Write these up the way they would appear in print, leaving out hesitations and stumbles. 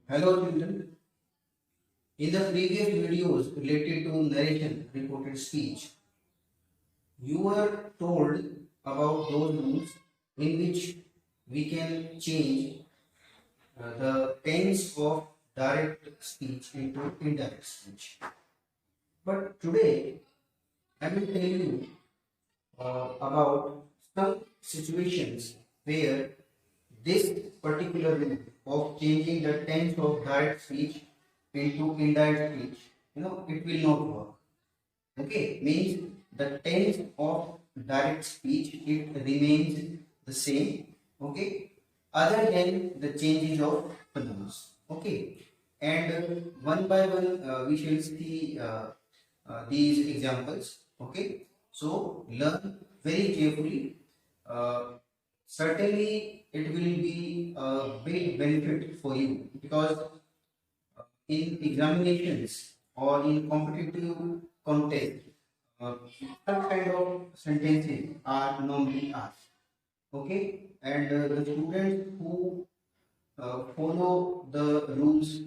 Hello children. In the previous videos related to narration reported speech, you were told about those rules in which we can change the tense of direct speech into indirect speech. But today I will tell you about some situations where this particular rule of changing the tense of direct speech into indirect speech, it will not work. Okay, means the tense of direct speech it remains the same. Okay, other than the changes of pronouns. Okay, and one by one we shall see these examples. Okay, so learn very carefully. Certainly, it will be a big benefit for you because in examinations or in competitive contest, some kind of sentences are normally asked. Okay, and the students who follow the rules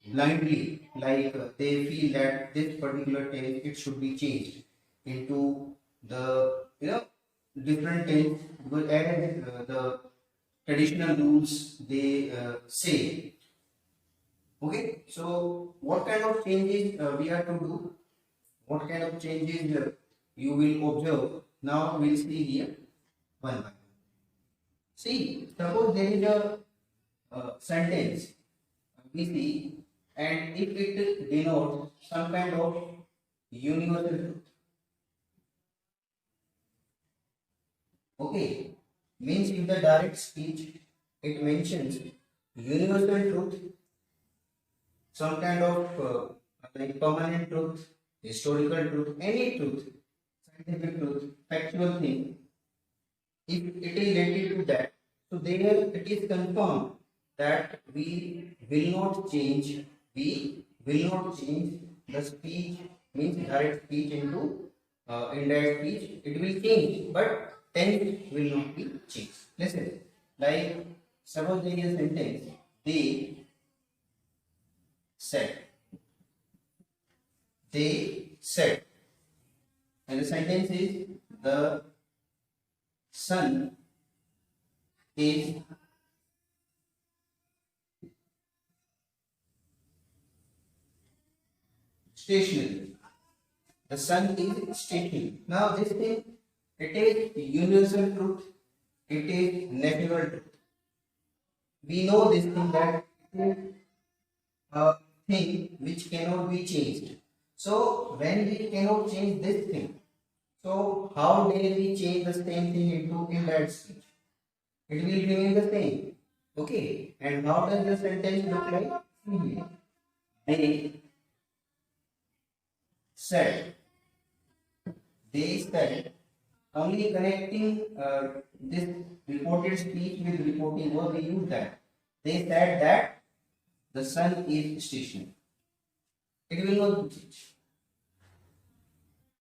blindly, like they feel that this particular tense it should be changed into the different tense because as the traditional rules they say. Okay, so what kind of changes we are to do? What kind of changes you will observe? Now we'll see here one by one. See, suppose there is a sentence we see, and if it denotes some kind of universal truth, okay, means if the direct speech it mentions universal truth, some kind of like permanent truth, historical truth, any truth, scientific truth, factual thing, if it is related to that, so there it is confirmed that we will not change the speech, means direct speech into indirect speech. It will change, but tense will not be changed. Listen, like suppose there is a sentence, they said, they said, and the sentence is the sun is stationary. The sun is stationary. Now this thing, it is universal truth. It is natural truth. We know this thing that it is a thing which cannot be changed. So when we cannot change this thing, so how dare we change the same thing into indirect speech? It will remain the same. Okay. And how does the sentence look like? See here. They said. They said only connecting this reported speech with reporting verb we use that. They said that the sun is stationary. It will not change.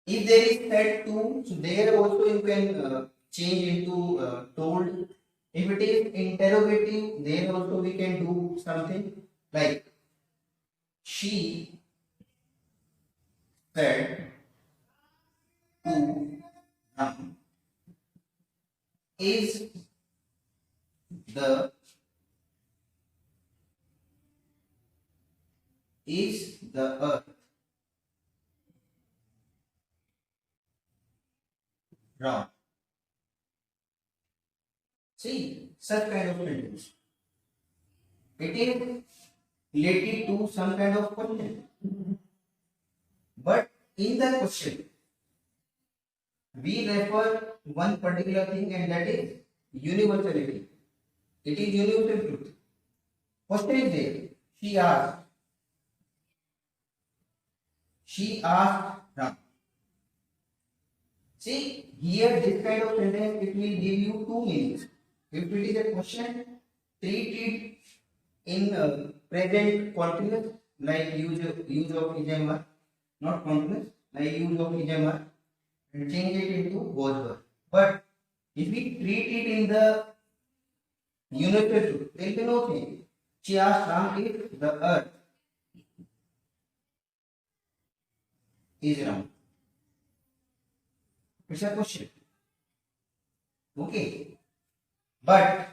If there is said to, so there also you can change into told. If it is interrogative, there also we can do something like she said to Ram is the earth round? See, such kind of sentence. It is related to some kind of question. But in the question, we refer one particular thing and that is universality. It is universal truth. Question is there. She asked Ram. See, here this kind of sentence it will give you two meanings. If it is a question, treat it in present continuous, like use of ijmar, not continuous, like use of ijmar, and change it into was verb. But if we treat it in the universal truth, there will be no change. She asked Ram if the earth is round. It's a question. Okay. But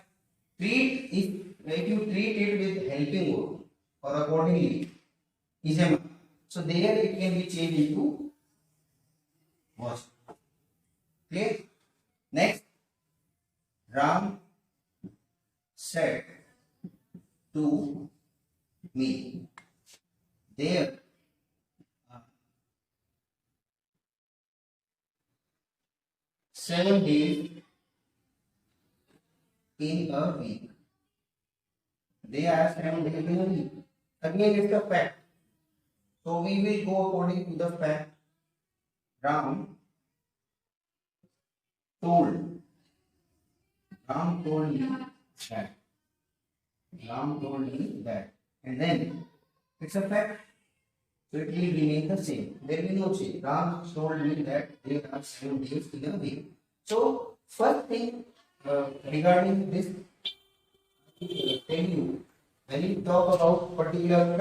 if you treat it with helping word or accordingly is a mark. So there it can be changed into was. Clear? Next, Ram said to me, there are 7 days in a week. There are 7 days in a week. Again, it's a fact. So we will go according to the fact. Ram told. Ram told me that. Ram told me that. And then it's a fact. So it will remain the same. There will be no change. Ram told me that there are 7 days in a week. So first thing regarding this, tell you when you talk about particular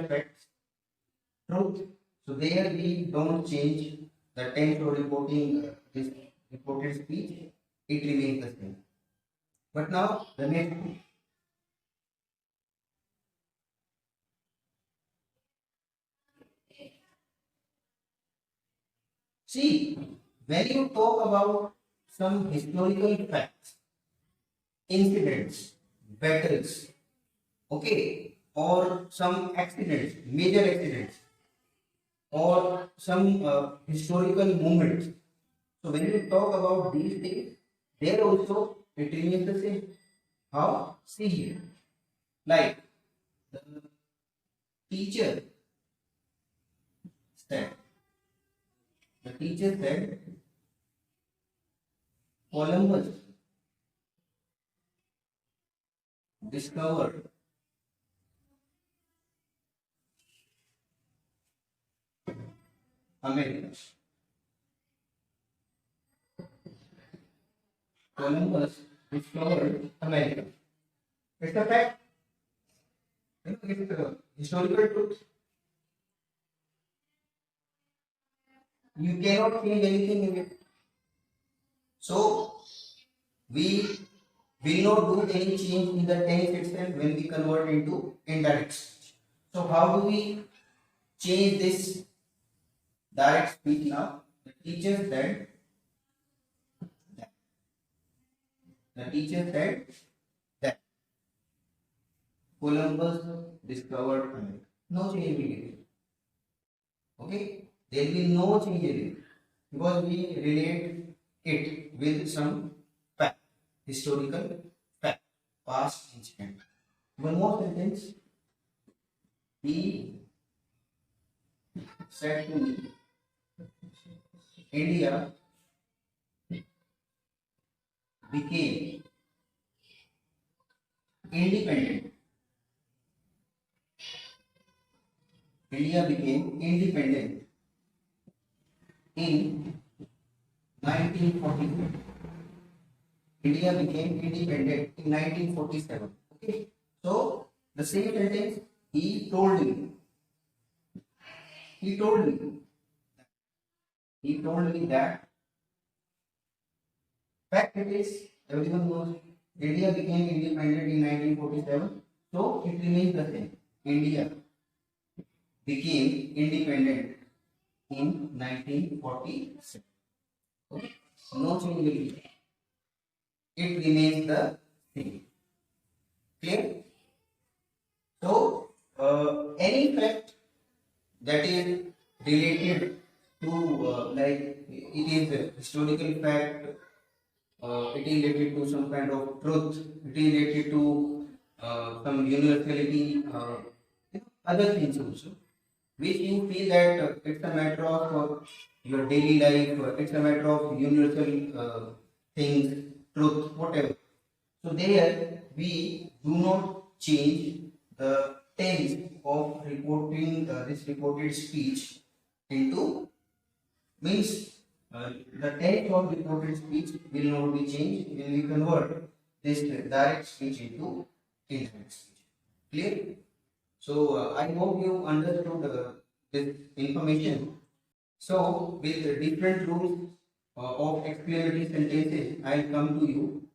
fact, truth. So there we don't change the tense for reporting this reported speech. It remains the same. But now the next thing. See, when you talk about some historical facts, incidents, battles, okay, or some accidents, major accidents, or some historical moments. So when you talk about these things, there also it remains the same. How? See here, like the teacher said, Columbus discovered America. Columbus discovered America. It's a fact. It's a historical truth. You cannot change anything in it. So we will not do any change in the tense itself when we convert into indirect speech. So how do we change this direct speech now? The teacher said that Columbus discovered America. No change will be. Okay, there will be no change in it because we relate it with some fact, historical fact, past incident. One more sentence. He said to me, India became independent. India became independent in 1947. India became independent in 1947. Okay. So the same sentence he told me. He told me that fact it is everyone knows India became independent in 1947. So it remains the same. India became independent in 1947. Okay. No change will be there. It remains the same. Clear? So, any fact that is related to like it is a historical fact, it is related to some kind of truth, it is related to some universality, other things also, which you feel that it's a matter of your daily life, it's a matter of universal things, truth, whatever. So there we do not change the tense of reporting this reported speech into means the tense of reported speech will not be changed when we convert this direct speech into indirect speech. Clear? So I hope you understood this information. So with the different rules of explanatory sentences, I will come to you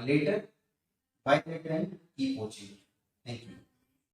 later. By that time, keep watching. Thank you.